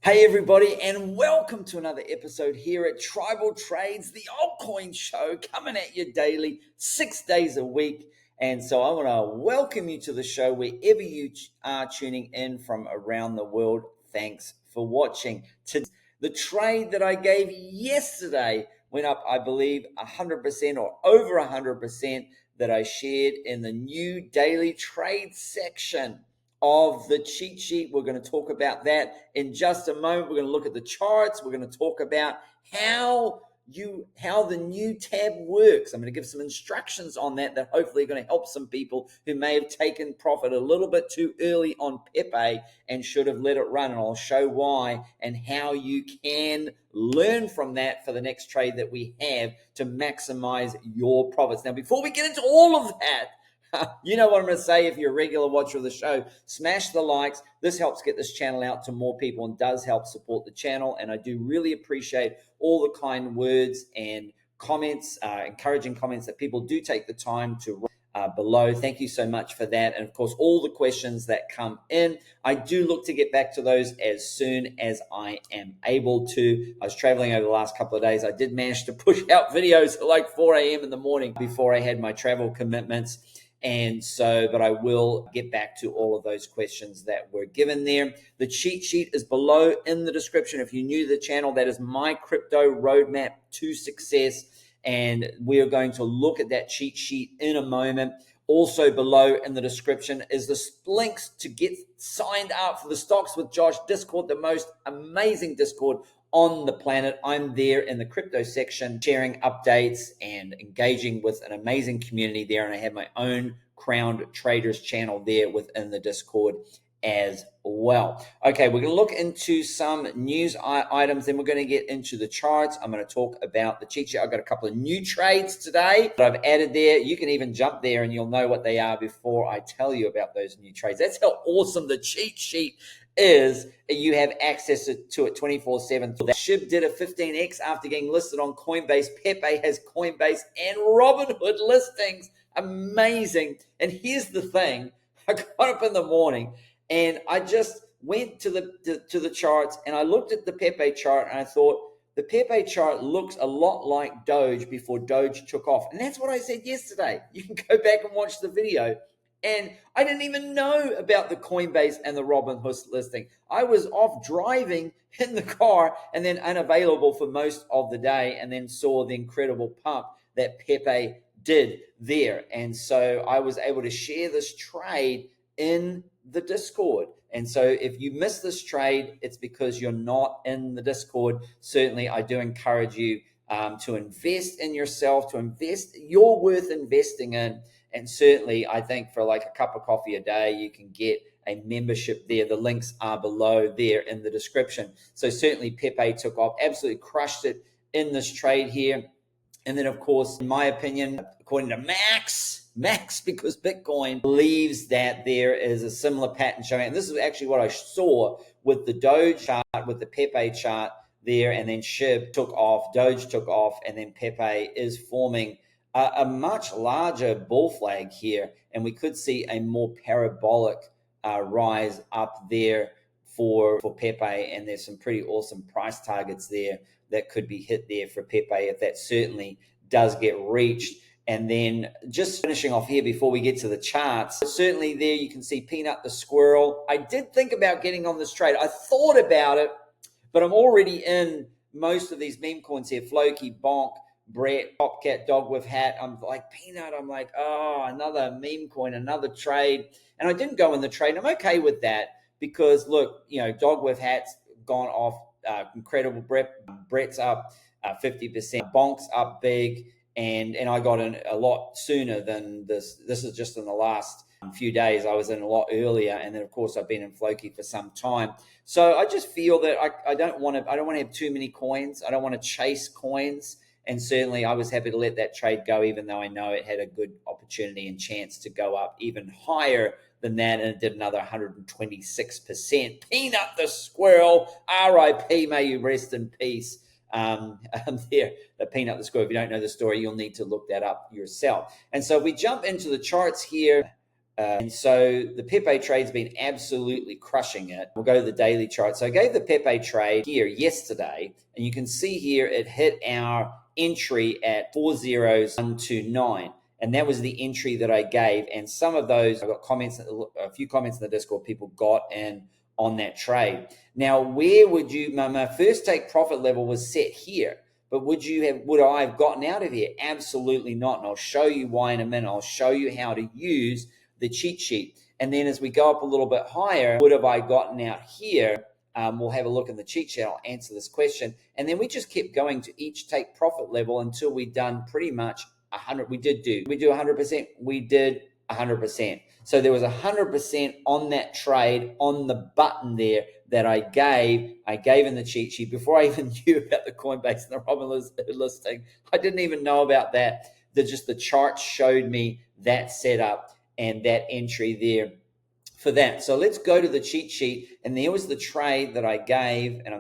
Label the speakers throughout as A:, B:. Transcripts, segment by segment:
A: Hey everybody, and welcome to another episode here at Tribal Trades, the altcoin show, coming at you daily, 6 days a week. And so I want to welcome you to the show wherever you are tuning in from around the world. Thanks for watching. The trade that I gave yesterday went up, I believe, 100% or over 100% that I shared in the new daily trade section of the cheat sheet. We're going to talk about that in just a moment. We're going to look at the charts. We're going to talk about how the new tab works. I'm going to give some instructions on that hopefully are going to help some people who may have taken profit a little bit too early on Pepe and should have let it run. And I'll show why and how you can learn from that for the next trade that we have to maximize your profits. Now, before we get into all of that, you know what I'm going to say. If you're a regular watcher of the show, smash the likes. This helps get this channel out to more people and does help support the channel. And I do really appreciate all the kind words and comments, encouraging comments that people do take the time to write below. Thank you so much for that. And of course, all the questions that come in, I do look to get back to those as soon as I am able to. I was traveling over the last couple of days. I did manage to push out videos at like 4 a.m. in the morning before I had my travel commitments. And so, but I will get back to all of those questions that were given there. The cheat sheet is below in the description. If you're new to the channel, that is my crypto roadmap to success. And we are going to look at that cheat sheet in a moment. Also below in the description is the links to get signed up for the Stocks with Josh Discord, the most amazing Discord on the planet. I'm there in the crypto section, sharing updates and engaging with an amazing community there. And I have my own Crowned Traders channel there within the Discord as well. Okay, we're going to look into some news items, then we're going to get into the charts. I'm going to talk about the cheat sheet. I've got a couple of new trades today that I've added there. You can even jump there and you'll know what they are before I tell you about those new trades. That's how awesome the cheat sheet is. You have access to it 24/7. SHIB did a 15x after getting listed on Coinbase. Pepe has Coinbase and Robinhood listings. Amazing. And here's the thing. I got up in the morning and I just went to the charts and I looked at the Pepe chart and I thought, the Pepe chart looks a lot like Doge before Doge took off. And that's what I said yesterday. You can go back and watch the video. And I didn't even know about the Coinbase and the Robinhood listing. I was off driving in the car and then unavailable for most of the day, and then saw the incredible pump that Pepe did there. And so I was able to share this trade in the Discord. And so if you miss this trade, it's because you're not in the Discord. Certainly, I do encourage you to invest in yourself, to invest. You're worth investing in. And certainly, I think for like a cup of coffee a day, you can get a membership there. The links are below there in the description. So certainly, Pepe took off, absolutely crushed it in this trade here. And then, of course, in my opinion, according to Max, because Bitcoin believes that there is a similar pattern showing. And this is actually what I saw with the Doge chart, with the Pepe chart there, and then SHIB took off, Doge took off, and then Pepe is forming a much larger bull flag here, and we could see a more parabolic rise up there for Pepe, and there's some pretty awesome price targets there that could be hit there for Pepe if that certainly does get reached. And then just finishing off here before we get to the charts, certainly there you can see Peanut the squirrel. I did think about getting on this trade. I thought about it, but I'm already in most of these meme coins here, Floki, Bonk, Brett, Popcat, Dog with Hat. I'm like, Peanut, I'm like, oh, another meme coin, another trade. And I didn't go in the trade. I'm okay with that because, look, you know, Dog with Hat's gone off incredible. Brett's up 50%. Bonk's up big. And I got in a lot sooner than this. This is just in the last few days. I was in a lot earlier. And then, of course, I've been in Floki for some time. So I just feel that I don't want to have too many coins. I don't want to chase coins. And certainly I was happy to let that trade go, even though I know it had a good opportunity and chance to go up even higher than that. And it did another 126%. Peanut the squirrel, RIP, may you rest in peace. There, the Peanut the squirrel. If you don't know the story, you'll need to look that up yourself. And so we jump into the charts here. And so the Pepe trade's been absolutely crushing it. We'll go to the daily chart. So I gave the Pepe trade here yesterday, and you can see here it hit our entry at 40129. And that was the entry that I gave. And some of those, I got comments, a few comments in the Discord, people got in on that trade. Now, where would you, my first take profit level was set here. But would I have gotten out of here? Absolutely not. And I'll show you why in a minute. I'll show you how to use the cheat sheet. And then as we go up a little bit higher, would have I gotten out here? We'll have a look in the cheat sheet. I'll answer this question. And then we just kept going to each take profit level until we'd done pretty much 100. We do 100%. We did 100%. So there was 100% on that trade on the button there that I gave in the cheat sheet before I even knew about the Coinbase and the Robinhood listing. I didn't even know about that. The chart showed me that setup and that entry there for that. So let's go to the cheat sheet. And there was the trade that I gave, and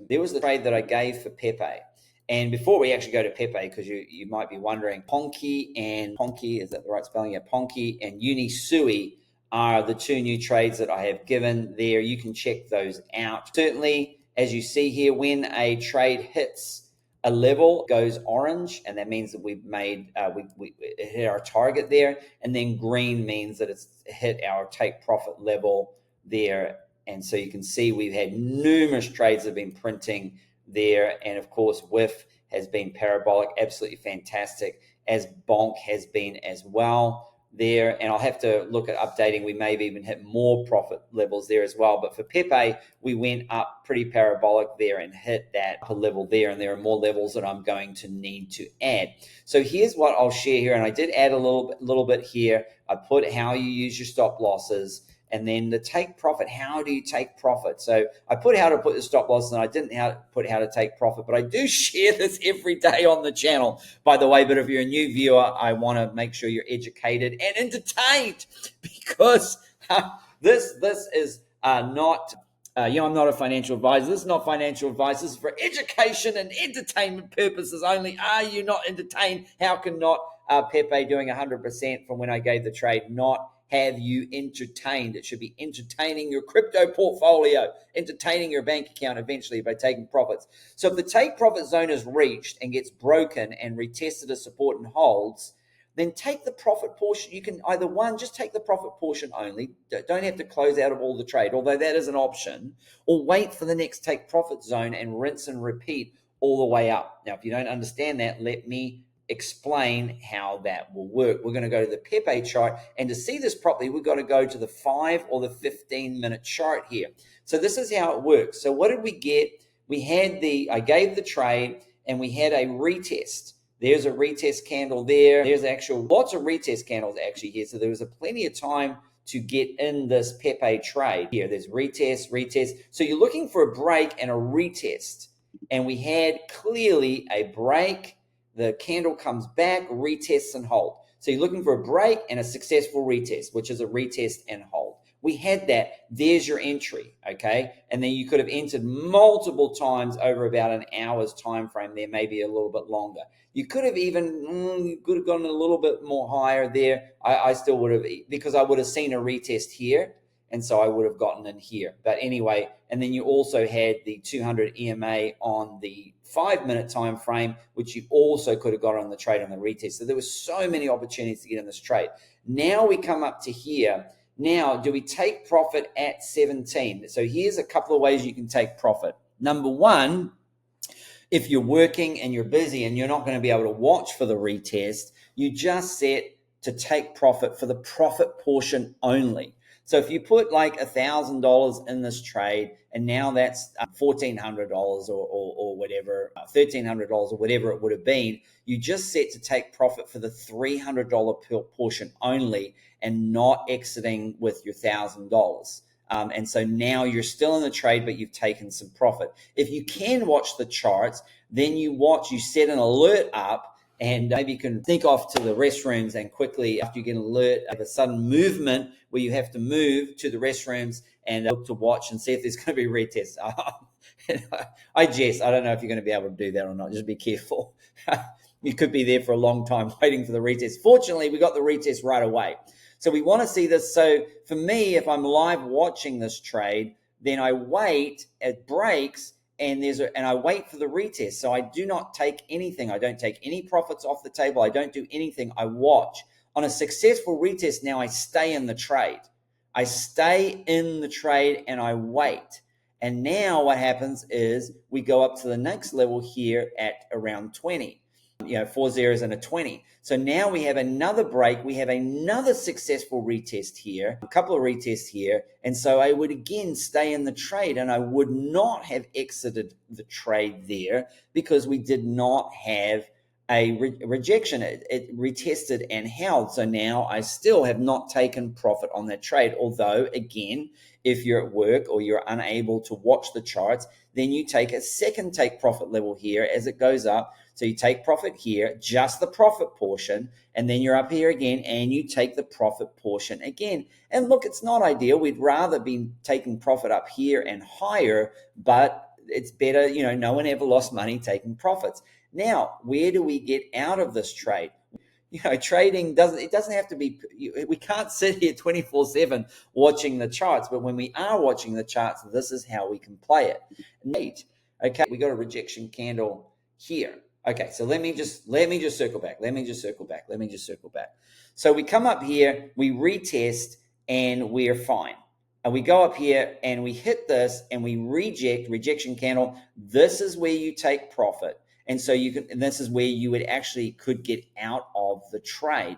A: there was the trade that I gave for Pepe. And before we actually go to Pepe, because you might be wondering, Ponki, is that the right spelling? Yeah, Ponki and Unisui are the two new trades that I have given there. You can check those out. Certainly, as you see here, when a trade hits a level, it goes orange, and that means that we've made we hit our target there. And then green means that it's hit our take profit level there. And so you can see we've had numerous trades that have been printing there, and of course WIF has been parabolic, absolutely fantastic, as Bonk has been as well there. And I'll have to look at updating. We may have even hit more profit levels there as well. But for Pepe, we went up pretty parabolic there and hit that upper level there. And there are more levels that I'm going to need to add. So here's what I'll share here. And I did add a little bit here. I put how you use your stop losses. And then the take profit, how do you take profit? So I put how to put the stop loss, and I didn't put how to take profit, but I do share this every day on the channel, by the way. But if you're a new viewer, I want to make sure you're educated and entertained, because this is not, I'm not a financial advisor. This is not financial advice. This is for education and entertainment purposes only. Are you not entertained? How can not Pepe doing 100% from when I gave the trade not have you entertained? It should be entertaining your crypto portfolio, entertaining your bank account eventually by taking profits. So if the take profit zone is reached and gets broken and retested as support and holds, then take the profit portion. You can either just take the profit portion only. Don't have to close out of all the trade, although that is an option, or wait for the next take profit zone and rinse and repeat all the way up. Now, if you don't understand that, let me explain how that will work. We're going to go to the Pepe chart, and to see this properly, we've got to go to the 5 or the 15-minute chart here. So this is how it works. So what did we get? I gave the trade, and we had a retest. There's a retest candle there. There's lots of retest candles actually here. So there was plenty of time to get in this Pepe trade here. There's retest. So you're looking for a break and a retest. And we had clearly a break. The candle comes back, retests and hold. So you're looking for a break and a successful retest, which is a retest and hold. We had that. There's your entry, okay? And then you could have entered multiple times over about an hour's time frame there, maybe a little bit longer. You could have gone a little bit more higher there. I still would have, because I would have seen a retest here, and so I would have gotten in here. But anyway, and then you also had the 200 EMA on the 5-minute time frame, which you also could have got on the trade on the retest. So there were so many opportunities to get in this trade. Now we come up to here. Now, do we take profit at 17? So here's a couple of ways you can take profit. Number one, if you're working and you're busy and you're not going to be able to watch for the retest, you just set to take profit for the profit portion only. So if you put like $1,000 in this trade, and now that's $1,400 or whatever, $1,300 or whatever it would have been, you just set to take profit for the $300 portion only and not exiting with your $1,000. And so now you're still in the trade, but you've taken some profit. If you can watch the charts, then you set an alert up, and maybe you can think off to the restrooms and quickly, after you get an alert of a sudden movement where you have to move to the restrooms and look to watch and see if there's going to be retests. I jest. I don't know if you're going to be able to do that or not. Just be careful. You could be there for a long time waiting for the retest. Fortunately, we got the retest right away. So we want to see this. So for me, if I'm live watching this trade, then I wait, it breaks, and I wait for the retest. So I do not take anything. I don't take any profits off the table. I don't do anything. I watch. On a successful retest, now I stay in the trade. I stay in the trade and I wait. And now what happens is we go up to the next level here at around 20. 4 zeros and a 20. So now we have another break. We have another successful retest here, a couple of retests here. And so I would again stay in the trade, and I would not have exited the trade there because we did not have a rejection. It retested and held. So now I still have not taken profit on that trade. Although, again, if you're at work or you're unable to watch the charts, then you take a second take profit level here as it goes up. So you take profit here, just the profit portion, and then you're up here again and you take the profit portion again. And look, it's not ideal. We'd rather be taking profit up here and higher, but it's better, no one ever lost money taking profits. Now, where do we get out of this trade? Trading doesn't have to be, we can't sit here 24/7 watching the charts, but when we are watching the charts, this is how we can play it. Neat. Okay, we got a rejection candle here. Okay, so let me just circle back. Let me just circle back. So we come up here, we retest, and we're fine. And we go up here and we hit this and we rejection candle. This is where you take profit. And so and this is where you could get out of the trade.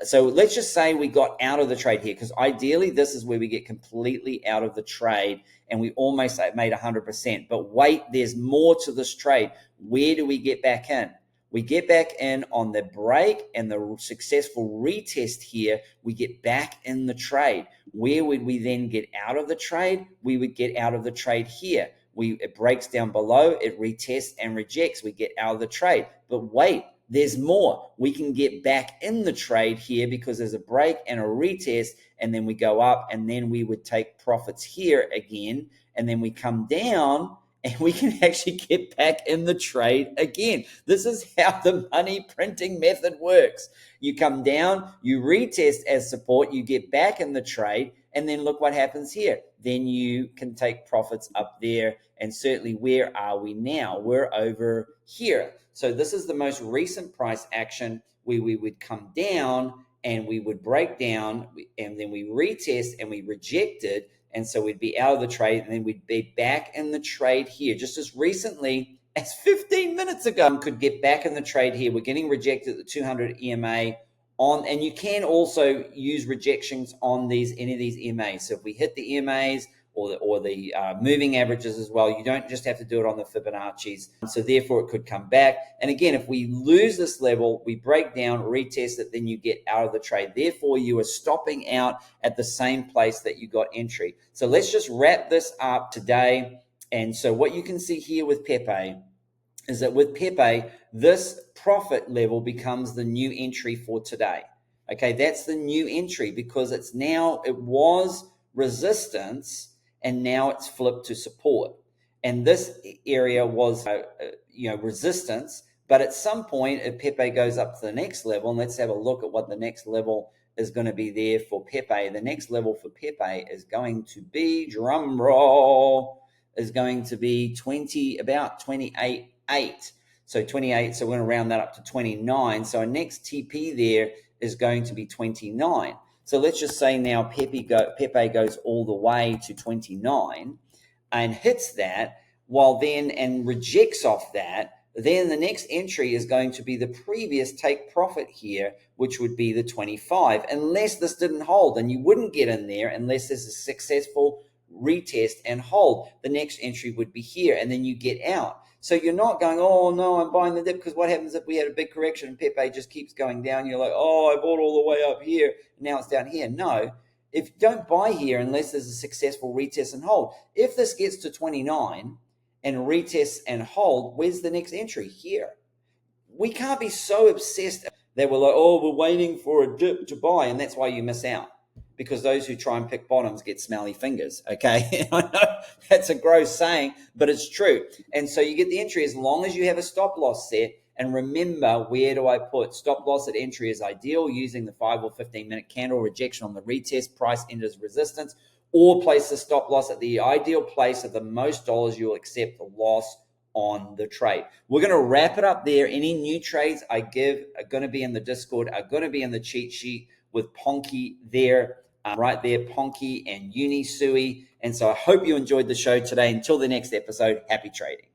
A: So let's just say we got out of the trade here, because ideally this is where we get completely out of the trade and we almost made 100%. But wait, there's more to this trade. Where do we get back in? We get back in on the break and the successful retest here. We get back in the trade. Where would we then get out of the trade? We would get out of the trade here. It breaks down below, it retests and rejects. We get out of the trade. But wait, there's more. We can get back in the trade here because there's a break and a retest, and then we go up, and then we would take profits here again, and then we come down and we can actually get back in the trade again. This is how the money printing method works. You come down, you retest as support, you get back in the trade, and then look what happens here. Then you can take profits up there. And certainly, where are we now? We're over here. So this is the most recent price action where we would come down and we would break down, and then we retest and we rejected. And so we'd be out of the trade, and then we'd be back in the trade here. Just as recently as 15 minutes ago, could get back in the trade here. We're getting rejected at the 200 EMA. And you can also use rejections on any of these EMAs. So if we hit the EMAs or the moving averages as well, you don't just have to do it on the Fibonacci's. So therefore, it could come back. And again, if we lose this level, we break down, retest it, then you get out of the trade. Therefore, you are stopping out at the same place that you got entry. So let's just wrap this up today. And so what you can see here with Pepe is that with Pepe, this profit level becomes the new entry for today. Okay, that's the new entry because it was resistance and now it's flipped to support. And this area was, resistance. But at some point, if Pepe goes up to the next level, and let's have a look at what the next level is going to be there for Pepe. The next level for Pepe is going to be, drum roll, is going to be about 28.8. So 28, so we're going to round that up to 29. So our next TP there is going to be 29. So let's just say now Pepe goes all the way to 29 and hits that, and rejects off that. Then the next entry is going to be the previous take profit here, which would be the 25, unless this didn't hold. And you wouldn't get in there unless there's a successful retest and hold. The next entry would be here, and then you get out. So you're not going, oh no, I'm buying the dip, because what happens if we had a big correction and Pepe just keeps going down? You're like, oh, I bought all the way up here, now it's down here. No, don't buy here unless there's a successful retest and hold. If this gets to 29 and retests and hold, where's the next entry? Here. We can't be so obsessed that we're like, oh, we're waiting for a dip to buy, and that's why you miss out. Because those who try and pick bottoms get smelly fingers, okay? I know that's a gross saying, but it's true. And so you get the entry as long as you have a stop loss set And remember, where do I put stop loss at entry is ideal, using the 5 or 15-minute candle rejection on the retest, price enters resistance, or place the stop loss at the ideal place of the most dollars you'll accept the loss on the trade. We're going to wrap it up there. Any new trades I give are going to be in the Discord, are going to be in the cheat sheet with Ponky there, right there, Ponky and Unisui. And so I hope you enjoyed the show today. Until the next episode, happy trading.